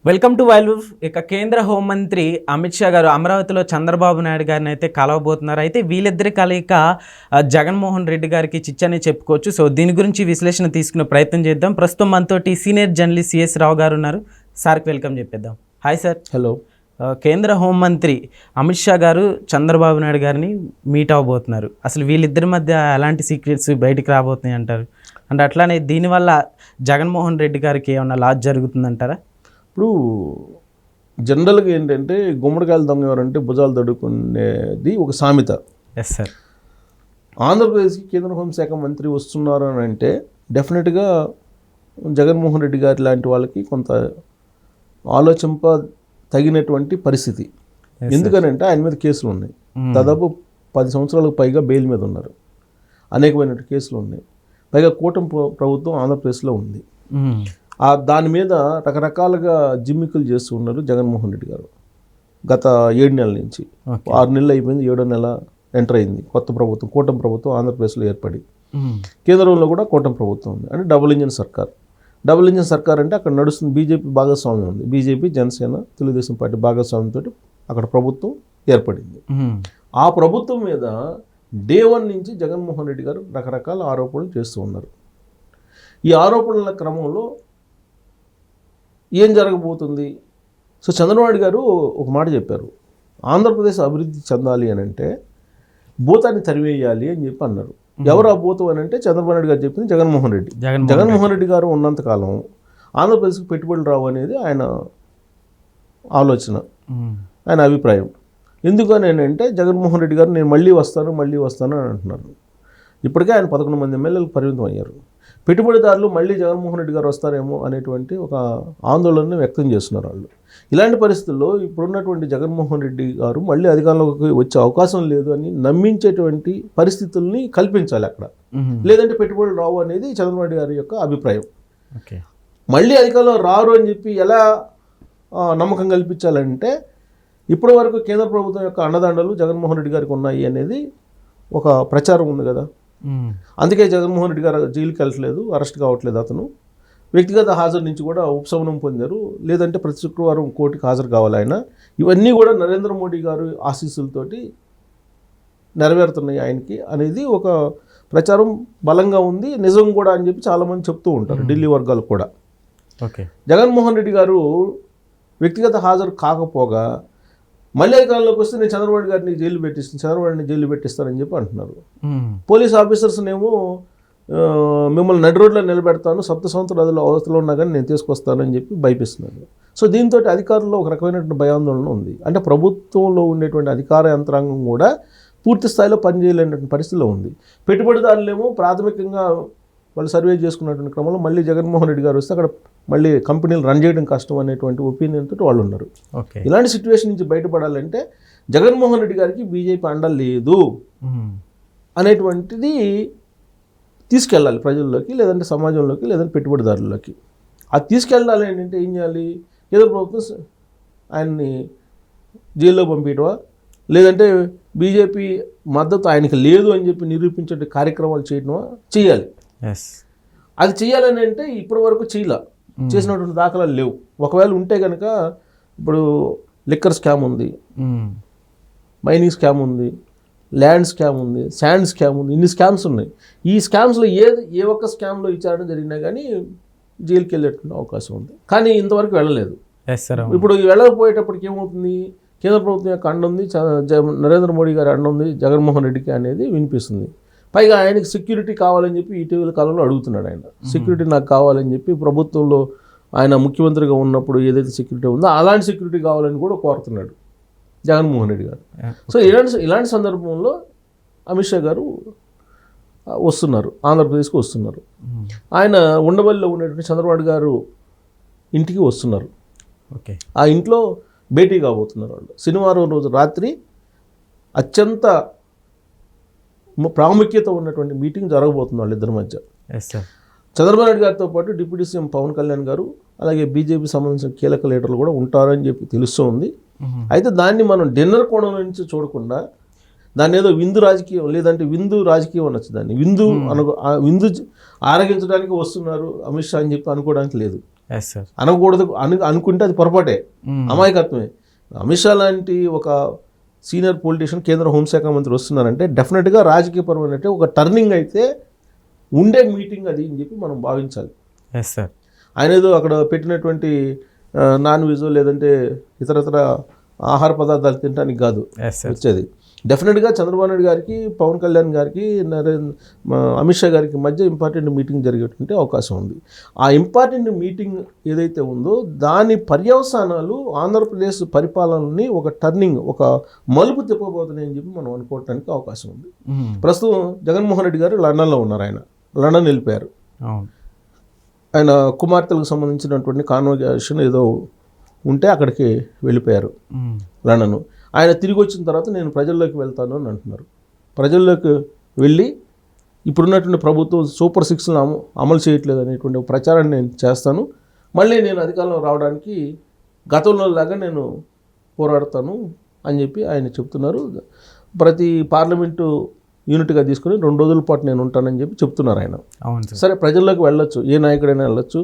Welcome to wild. ఇక కేంద్ర హోంమంత్రి అమిత్ షా గారు అమరావతిలో చంద్రబాబు నాయుడు గారిని అయితే కలవబోతున్నారు. అయితే వీళ్ళిద్దరి కలయిక జగన్మోహన్ రెడ్డి గారికి చిచ్చని చెప్పుకోవచ్చు. సో దీని గురించి విశ్లేషణ తీసుకునే ప్రయత్నం చేద్దాం. ప్రస్తుతం మనతోటి సీనియర్ జర్నలిస్ట్ సిఎస్ రావు గారు ఉన్నారు. సార్కి వెల్కమ్ చెప్పేద్దాం. Hi sir. హలో. కేంద్ర హోంమంత్రి అమిత్ షా గారు చంద్రబాబు నాయుడు గారిని మీట్ అవ్వబోతున్నారు. అసలు వీళ్ళిద్దరి మధ్య ఎలాంటి సీక్రెట్స్ బయటికి రాబోతున్నాయి అంటారు? అంటే అట్లానే దీనివల్ల జగన్మోహన్ రెడ్డి గారికి ఏమన్నా లాస్ జరుగుతుందంటారా? ఇప్పుడు జనరల్గా ఏంటంటే గుమ్మడికాయలు దొంగ ఎవరంటే భుజాలు తడుకునేది ఒక సామెత. Yes sir. ఆంధ్రప్రదేశ్కి కేంద్ర హోంశాఖ మంత్రి వస్తున్నారు అని అంటే డెఫినెట్గా జగన్మోహన్ రెడ్డి గారి లాంటి వాళ్ళకి కొంత ఆలోచింప తగినటువంటి పరిస్థితి. ఎందుకనంటే ఆయన మీద కేసులు ఉన్నాయి. దాదాపు 10 సంవత్సరాలకు పైగా బెయిల్ మీద ఉన్నారు. అనేకమైన కేసులు ఉన్నాయి. పైగా కూటమి ప్రభుత్వం ఆంధ్రప్రదేశ్లో ఉంది. దాని మీద రకరకాలుగా జిమ్మికులు చేస్తూ ఉన్నారు జగన్మోహన్ రెడ్డి గారు. గత 7 నెలల నుంచి 6 నెలలు అయిపోయింది, 7వ నెల ఎంటర్ అయింది కొత్త ప్రభుత్వం, కూటమి ప్రభుత్వం ఆంధ్రప్రదేశ్లో ఏర్పడి. కేంద్రంలో కూడా కూటమి ప్రభుత్వం ఉంది. అంటే డబుల్ ఇంజిన్ సర్కార్. డబుల్ ఇంజిన్ సర్కార్ అంటే అక్కడ నడుస్తుంది బీజేపీ భాగస్వామ్యం ఉంది. బీజేపీ, జనసేన, తెలుగుదేశం పార్టీ భాగస్వామ్యంతో అక్కడ ప్రభుత్వం ఏర్పడింది. ఆ ప్రభుత్వం మీద డే 1 నుంచి జగన్మోహన్ రెడ్డి గారు రకరకాల ఆరోపణలు చేస్తూ ఉన్నారు. ఈ ఆరోపణల క్రమంలో ఏం జరగబోతుంది? సో చంద్రబాబు గారు ఒక మాట చెప్పారు, ఆంధ్రప్రదేశ్ అభివృద్ధి చెందాలి అని అంటే భూతాన్ని తరివేయాలి అని చెప్పి అన్నారు. ఎవరు ఆ భూతం అని అంటే చంద్రబాబు నాయుడు గారు చెప్పింది జగన్మోహన్ రెడ్డి. జగన్మోహన్ రెడ్డి గారు ఉన్నంతకాలం ఆంధ్రప్రదేశ్కి పెట్టుబడులు రావు అనేది ఆయన ఆలోచన, ఆయన అభిప్రాయం. ఎందుకని అంటే జగన్మోహన్ రెడ్డి గారు నేను మళ్ళీ వస్తాను అని అంటున్నారు. ఇప్పటికే ఆయన 11 మంది ఎమ్మెల్యేలకు పరిమితం అయ్యారు. పెట్టుబడిదారులు మళ్ళీ జగన్మోహన్ రెడ్డి గారు వస్తారేమో అనేటువంటి ఒక ఆందోళనని వ్యక్తం చేస్తున్నారు వాళ్ళు. ఇలాంటి పరిస్థితుల్లో ఇప్పుడున్నటువంటి జగన్మోహన్ రెడ్డి గారు మళ్ళీ అధికారంలోకి వచ్చే అవకాశం లేదు అని నమ్మించేటువంటి పరిస్థితుల్ని కల్పించాలి అక్కడ. లేదంటే పెట్టుబడులు రావు అనేది చంద్రబాబు నాయుడు గారి యొక్క అభిప్రాయం. మళ్ళీ అధికారంలో రారు అని చెప్పి ఎలా నమ్మకం కల్పించాలంటే ఇప్పటి వరకు కేంద్ర ప్రభుత్వం యొక్క అండదండలు జగన్మోహన్ రెడ్డి గారికి ఉన్నాయి అనేది ఒక ప్రచారం ఉంది కదా. అందుకే జగన్మోహన్ రెడ్డి గారు జైలుకి వెళ్ళట్లేదు, అరెస్ట్ కావట్లేదు. అతను వ్యక్తిగత హాజరు నుంచి కూడా ఉపశమనం పొందారు. లేదంటే ప్రతి శుక్రవారం కోర్టుకి హాజరు కావాలి ఆయన. ఇవన్నీ కూడా నరేంద్ర మోడీ గారు ఆశీస్సులతోటి నెరవేరుతున్నాయి ఆయనకి అనేది ఒక ప్రచారం బలంగా ఉంది. నిజం కూడా అని చెప్పి చాలామంది చెప్తూ ఉంటారు ఢిల్లీ వర్గాలు కూడా. జగన్మోహన్ రెడ్డి గారు వ్యక్తిగత హాజరు కాకపోగా మళ్ళీ అధికారంలోకి వస్తే నేను చంద్రబాబు గారిని జైలు పెట్టిస్తానని చెప్పి అంటున్నారు. పోలీస్ ఆఫీసర్స్నేమో మిమ్మల్ని నడి రోడ్లో నిలబెడతాను, 7 సంవత్సరాలు అవస్థలో ఉన్నా కానీ నేను తీసుకొస్తానని చెప్పి భయపిస్తున్నాను. సో దీంతో అధికారుల్లో ఒక రకమైనటువంటి భయాందోళన ఉంది. అంటే ప్రభుత్వంలో ఉండేటువంటి అధికార యంత్రాంగం కూడా పూర్తి స్థాయిలో పనిచేయలేనటువంటి పరిస్థితిలో ఉంది. పెట్టుబడిదారులేమో ప్రాథమికంగా వాళ్ళు సర్వే చేసుకున్నటువంటి క్రమంలో మళ్ళీ జగన్మోహన్ రెడ్డి గారు వస్తే అక్కడ మళ్ళీ కంపెనీలు రన్ చేయడం కష్టం అనేటువంటి ఒపీనియన్ తోటి వాళ్ళు ఉన్నారు. ఇలాంటి సిచ్యువేషన్ నుంచి బయటపడాలంటే జగన్మోహన్ రెడ్డి గారికి బీజేపీ అండ లేదు అనేటువంటిది తీసుకెళ్ళాలి ప్రజల్లోకి, లేదంటే సమాజంలోకి, లేదంటే పెట్టుబడిదారుల్లోకి. అది తీసుకెళ్ళాలి ఏంటంటే ఏం చేయాలి? కేంద్ర ప్రభుత్వం ఆయన్ని జైల్లో పంపించడమా, లేదంటే బీజేపీ మద్దతు ఆయనకి లేదు అని చెప్పి నిరూపించే కార్యక్రమాలు చేయడమా చేయాలి. అది చేయాలని అంటే ఇప్పటి వరకు చేసినటువంటి దాఖలాలు లేవు. ఒకవేళ ఉంటే కనుక ఇప్పుడు లిక్కర్ స్కామ్ ఉంది, మైనింగ్ స్కామ్ ఉంది, ల్యాండ్ స్కామ్ ఉంది, శాండ్ స్కామ్ ఉంది, ఇన్ని స్కామ్స్ ఉన్నాయి. ఈ స్కామ్స్లో ఏ ఒక్క స్కామ్లో విచారణ జరిగినా కానీ జైలుకి వెళ్ళేటువంటి అవకాశం ఉంది. కానీ ఇంతవరకు వెళ్ళలేదు. ఇప్పుడు వెళ్ళకపోయేటప్పటికి ఏమవుతుంది? కేంద్ర ప్రభుత్వం యొక్క అండ ఉంది, నరేంద్ర మోడీ గారి అండ ఉంది జగన్మోహన్ రెడ్డికి అనేది వినిపిస్తుంది. పైగా ఆయనకి సెక్యూరిటీ కావాలని చెప్పి ఇటీవల కాలంలో అడుగుతున్నాడు. ఆయన సెక్యూరిటీ నాకు కావాలని చెప్పి ప్రభుత్వంలో ఆయన ముఖ్యమంత్రిగా ఉన్నప్పుడు ఏదైతే సెక్యూరిటీ ఉందో అలాంటి సెక్యూరిటీ కావాలని కూడా కోరుతున్నాడు జగన్మోహన్ రెడ్డి గారు. సో ఇలాంటి సందర్భంలో అమిత్ షా గారు వస్తున్నారు, ఆంధ్రప్రదేశ్కి వస్తున్నారు. ఆయన ఉండవల్లిలో ఉన్నటువంటి చంద్రబాబు గారు ఇంటికి వస్తున్నారు. ఆ ఇంట్లో భేటీ కాబోతున్నారు వాళ్ళు. శనివారం రోజు రాత్రి అత్యంత ప్రాముఖ్యత ఉన్నటువంటి మీటింగ్ జరగబోతుంది వాళ్ళిద్దరి మధ్య. చంద్రబాబు నాయుడు గారితో పాటు డిప్యూటీ సీఎం పవన్ కళ్యాణ్ గారు, అలాగే బీజేపీ సంబంధించిన కీలక లీడర్లు కూడా ఉంటారని చెప్పి తెలుస్తూ ఉంది. అయితే దాన్ని మనం డిన్నర్ కోణం నుంచి చూడకుండా దాన్ని ఏదో విందు రాజకీయం, లేదంటే విందు రాజకీయం అనొచ్చు. దాన్ని విందు ఆరగించడానికి వస్తున్నారు అమిత్ షా అని చెప్పి అనుకోవడానికి లేదు. Yes sir. అనకూడదు అనుకుంటే అది పొరపాటే, అమాయకత్వమే. అమిత్ షా లాంటి ఒక సీనియర్ పొలిటీషియన్ కేంద్ర హోంశాఖ మంత్రి వస్తున్నారంటే డెఫినెట్గా రాజకీయపరమైన ఒక టర్నింగ్ అయితే ఉండే మీటింగ్ అది అని చెప్పి మనం భావించాలి. Yes sir. ఆయన ఏదో అక్కడ పెట్టినటువంటి నాన్ వెజ్ లేదంటే ఇతరతర ఆహార పదార్థాలు తినడానికి కాదు వచ్చేది. డెఫినెట్గా చంద్రబాబు నాయుడు గారికి, పవన్ కళ్యాణ్ గారికి, అమిత్ షా గారికి మధ్య ఇంపార్టెంట్ మీటింగ్ జరిగేటువంటి అవకాశం ఉంది. ఆ ఇంపార్టెంట్ మీటింగ్ ఏదైతే ఉందో దాని పర్యవసానాలు ఆంధ్రప్రదేశ్ పరిపాలనని ఒక టర్నింగ్, ఒక మలుపు తిప్పబోతున్నాయని చెప్పి మనం అనుకోవడానికి అవకాశం ఉంది. ప్రస్తుతం జగన్మోహన్ రెడ్డి గారు లండన్లో ఉన్నారు. ఆయన లండన్ వెళ్ళిపోయారు. ఆయన కుమార్తెలకు సంబంధించినటువంటి కాన్వకేషన్ ఏదో ఉంటే అక్కడికి వెళ్ళిపోయారు లండన్. ఆయన తిరిగి వచ్చిన తర్వాత నేను ప్రజల్లోకి వెళ్తాను అని అంటున్నారు. ప్రజల్లోకి వెళ్ళి ఇప్పుడున్నటువంటి ప్రభుత్వం సూపర్ 6 అమలు చేయట్లేదు అనేటువంటి ప్రచారాన్ని నేను చేస్తాను, మళ్ళీ నేను అధికారంలో రావడానికి గతంలో లాగా నేను పోరాడతాను అని చెప్పి ఆయన చెప్తున్నారు. ప్రతి పార్లమెంటు యూనిట్గా తీసుకుని 2 రోజుల పాటు నేను ఉంటానని చెప్పి చెప్తున్నారు ఆయన. సరే, ప్రజల్లోకి వెళ్ళొచ్చు, ఏ నాయకుడైనా వెళ్ళొచ్చు,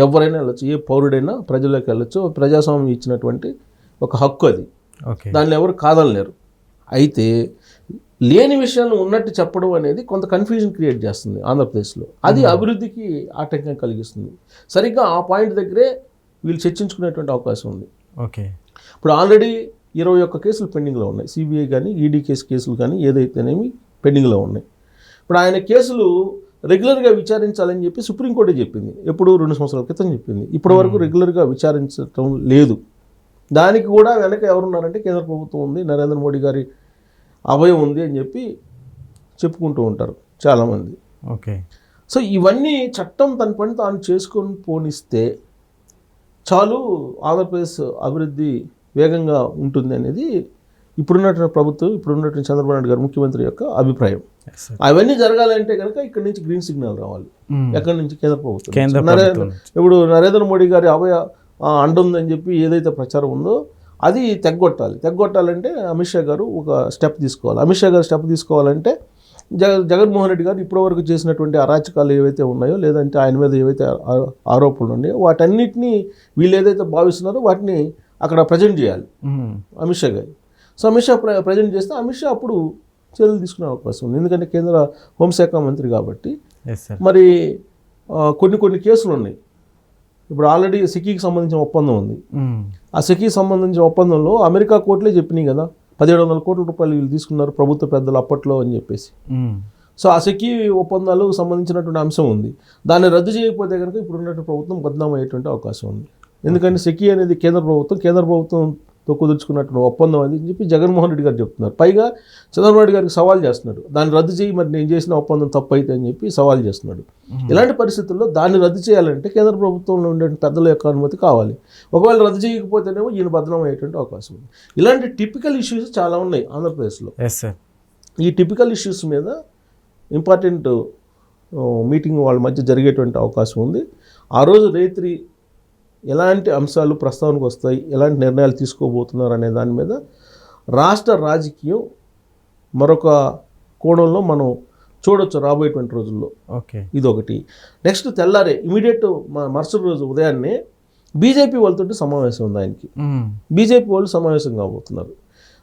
ఎవరైనా వెళ్ళొచ్చు, ఏ పౌరుడైనా ప్రజల్లోకి వెళ్ళొచ్చు. ప్రజాస్వామ్యం ఇచ్చినటువంటి ఒక హక్కు అది, దాన్ని ఎవరు కాదనలేరు. అయితే లేని విషయాలను ఉన్నట్టు చెప్పడం అనేది కొంత కన్ఫ్యూజన్ క్రియేట్ చేస్తుంది ఆంధ్రప్రదేశ్లో. అది అభివృద్ధికి ఆటంకం కలిగిస్తుంది. సరిగ్గా ఆ పాయింట్ దగ్గరే వీళ్ళు చర్చించుకునేటువంటి అవకాశం ఉంది. ఓకే, ఇప్పుడు ఆల్రెడీ 21 కేసులు పెండింగ్లో ఉన్నాయి. సిబిఐ కానీ ఈడీ కేసులు కానీ ఏదైతేనేమి పెండింగ్లో ఉన్నాయి. ఇప్పుడు ఆయన కేసులు రెగ్యులర్గా విచారించాలని చెప్పి సుప్రీంకోర్టు చెప్పింది. ఎప్పుడు 2 సంవత్సరాల క్రితం చెప్పింది. ఇప్పటి వరకు రెగ్యులర్గా విచారించడం లేదు. దానికి కూడా వెనక ఎవరున్నారంటే కేంద్ర ప్రభుత్వం ఉంది, నరేంద్ర మోడీ గారి అభయం ఉంది అని చెప్పి చెప్పుకుంటూ ఉంటారు చాలామంది. ఓకే, సో ఇవన్నీ చట్టం తన పని తాను చేసుకొని పోనిస్తే చాలు, ఆంధ్రప్రదేశ్ అభివృద్ధి వేగంగా ఉంటుంది అనేది ఇప్పుడున్నటువంటి ప్రభుత్వం, ఇప్పుడున్నటువంటి చంద్రబాబు నాయుడు గారు ముఖ్యమంత్రి యొక్క అభిప్రాయం. అవన్నీ జరగాలంటే కనుక ఇక్కడ నుంచి గ్రీన్ సిగ్నల్ రావాలి. ఎక్కడి నుంచి? కేంద్ర ప్రభుత్వం. ఇప్పుడు నరేంద్ర మోడీ గారి అభయ అండుందని చెప్పి ఏదైతే ప్రచారం ఉందో అది తెగ్గొట్టాలంటే అమిత్ షా గారు ఒక స్టెప్ తీసుకోవాలి. అమిత్ షా గారు స్టెప్ తీసుకోవాలంటే జగన్మోహన్ రెడ్డి గారు ఇప్పటివరకు చేసినటువంటి అరాచకాలు ఏవైతే ఉన్నాయో, లేదంటే ఆయన మీద ఏవైతే ఆరోపణలు ఉన్నాయో వాటన్నిటినీ వీళ్ళు ఏదైతే భావిస్తున్నారో వాటిని అక్కడ ప్రజెంట్ చేయాలి అమిత్ షా గారు. సో అమిత్ షా ప్రజెంట్ చేస్తే అమిత్ షా అప్పుడు చర్యలు తీసుకునే అవకాశం ఉంది. ఎందుకంటే కేంద్ర హోంశాఖ మంత్రి కాబట్టి. మరి కొన్ని కేసులు ఉన్నాయి. ఇప్పుడు ఆల్రెడీ సిక్కీకి సంబంధించిన ఒప్పందం ఉంది. ఆ సిక్కీకి సంబంధించిన ఒప్పందంలో అమెరికా కోర్టులే చెప్పినాయి కదా, 1700 కోట్ల రూపాయలు వీళ్ళు తీసుకున్నారు ప్రభుత్వ పెద్దలు అప్పట్లో అని చెప్పేసి. సో ఆ సిక్కీ ఒప్పందాలకు సంబంధించినటువంటి అంశం ఉంది. దాన్ని రద్దు చేయకపోతే కనుక ఇప్పుడున్నటువంటి ప్రభుత్వం బద్నాం అయ్యేటువంటి అవకాశం ఉంది. ఎందుకంటే సిక్కీ అనేది కేంద్ర ప్రభుత్వంతో కుదుర్చుకున్నటువంటి ఒప్పందం అని చెప్పి జగన్మోహన్ రెడ్డి గారు చెప్తున్నారు. పైగా చంద్రబాబు నాయుడు గారికి సవాల్ చేస్తున్నాడు, దాన్ని రద్దు చేయి, మరి నేను చేసిన ఒప్పందం తప్పు అయితే అని చెప్పి సవాల్ చేస్తున్నాడు. ఇలాంటి పరిస్థితుల్లో దాన్ని రద్దు చేయాలంటే కేంద్ర ప్రభుత్వంలో ఉండే పెద్దల యొక్క అనుమతి కావాలి. ఒకవేళ రద్దు చేయకపోతేనేమో ఈయన బదనాం అయ్యేటువంటి అవకాశం ఉంది. ఇలాంటి టిపికల్ ఇష్యూస్ చాలా ఉన్నాయి ఆంధ్రప్రదేశ్లో. ఈ టిపికల్ ఇష్యూస్ మీద ఇంపార్టెంట్ మీటింగ్ వాళ్ళ మధ్య జరిగేటువంటి అవకాశం ఉంది. ఆ రోజు రేత్రి ఎలాంటి అంశాలు ప్రస్తావనకు వస్తాయి, ఎలాంటి నిర్ణయాలు తీసుకోబోతున్నారు అనే దాని మీద రాష్ట్ర రాజకీయం మరొక కోణంలో మనం చూడొచ్చు రాబోయేటువంటి రోజుల్లో. ఓకే, ఇదొకటి. నెక్స్ట్ తెల్లారే ఇమీడియట్ మరుసటి రోజు ఉదయాన్నే బీజేపీ వాళ్ళతో సమావేశం ఉంది ఆయనకి. బీజేపీ వాళ్ళు సమావేశం కాబోతున్నారు.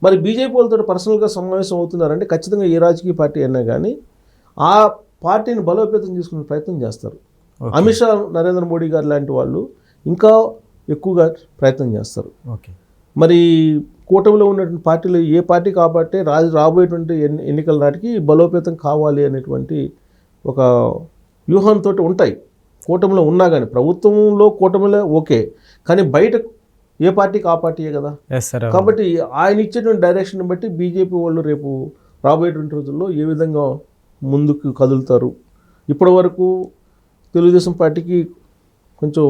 మరి బీజేపీ వాళ్ళతో పర్సనల్గా సమావేశం అవుతున్నారంటే ఖచ్చితంగా ఏ రాజకీయ పార్టీ అయినా కానీ ఆ పార్టీని బలోపేతం చేసుకునే ప్రయత్నం చేస్తారు. అమిత్ షా, నరేంద్ర మోడీ గారు లాంటి వాళ్ళు ఇంకా ఎక్కువగా ప్రయత్నం చేస్తారు. ఓకే, మరి కూటమిలో ఉన్నటువంటి పార్టీలు ఏ పార్టీ కాబట్టి రాబోయేటువంటి ఎన్నికల నాటికి బలోపేతం కావాలి అనేటువంటి ఒక వ్యూహంతో ఉంటాయి. కూటమిలో ఉన్నా కానీ, ప్రభుత్వంలో కూటమిలో ఓకే, కానీ బయట ఏ పార్టీకి ఆ పార్టీయే కదా. కాబట్టి ఆయన ఇచ్చేటువంటి డైరెక్షన్ బట్టి బీజేపీ వాళ్ళు రేపు రాబోయేటువంటి రోజుల్లో ఏ విధంగా ముందుకు కదులుతారు. ఇప్పటి వరకు తెలుగుదేశం పార్టీకి కొంచెం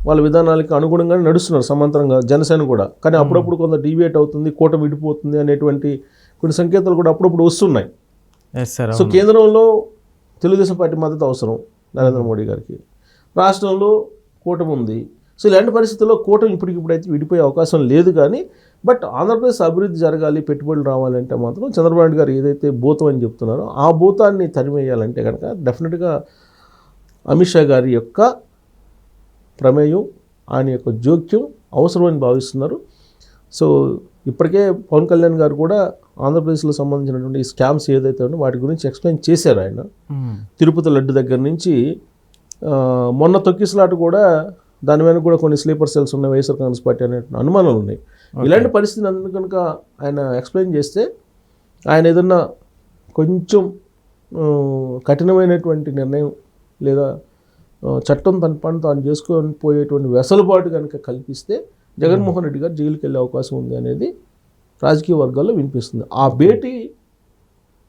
వాళ్ళ విధానాలకి అనుగుణంగానే నడుస్తున్నారు సమాంతరంగా, జనసేన కూడా. కానీ అప్పుడప్పుడు కొంత డీవియేట్ అవుతుంది, కూటమి విడిపోతుంది అనేటువంటి కొన్ని సంకేతాలు కూడా అప్పుడప్పుడు వస్తున్నాయి. సో కేంద్రంలో తెలుగుదేశం పార్టీ మద్దతు అవసరం నరేంద్ర మోడీ గారికి, రాష్ట్రంలో కూటమి ఉంది. సో ఇలాంటి పరిస్థితుల్లో కూటమి ఇప్పటికిప్పుడైతే విడిపోయే అవకాశం లేదు. కానీ బట్ ఆంధ్రప్రదేశ్ అభివృద్ధి జరగాలి, పెట్టుబడులు రావాలంటే మాత్రం చంద్రబాబు నాయుడు గారు ఏదైతే భూతం అని చెప్తున్నారో ఆ భూతాన్ని తరిమేయాలంటే కనుక డెఫినెట్గా అమిత్ షా గారి యొక్క ప్రమేయం, ఆయన యొక్క జోక్యం అవసరమని భావిస్తున్నారు. సో ఇప్పటికే పవన్ కళ్యాణ్ గారు కూడా ఆంధ్రప్రదేశ్లో సంబంధించినటువంటి స్కామ్స్ ఏదైతే ఉన్నాయో వాటి గురించి ఎక్స్ప్లెయిన్ చేశారు ఆయన. తిరుపతి లడ్డు దగ్గర నుంచి మొన్న తొక్కిసలాట కూడా దాని మీద కూడా కొన్ని స్లీపర్ సెల్స్ ఉన్నాయి వైఎస్ఆర్ కాంగ్రెస్ పార్టీ అనే అనుమానాలు ఉన్నాయి. ఇలాంటి పరిస్థితి అందుకు కనుక ఆయన ఎక్స్ప్లెయిన్ చేస్తే ఆయన ఏదన్నా కొంచెం కఠినమైనటువంటి నిర్ణయం లేదా చట్టం తన పని తాను చేసుకొని పోయేటువంటి వెసలుబాటు కనుక కల్పిస్తే జగన్మోహన్ రెడ్డి గారు జైలుకి వెళ్ళే అవకాశం ఉంది అనేది రాజకీయ వర్గాల్లో వినిపిస్తుంది. ఆ భేటీ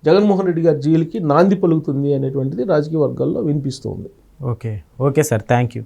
జగన్మోహన్ రెడ్డి గారి జైలుకి నాంది పలుకుతుంది అనేటువంటిది రాజకీయ వర్గాల్లో వినిపిస్తుంది. Okay sir, thank you.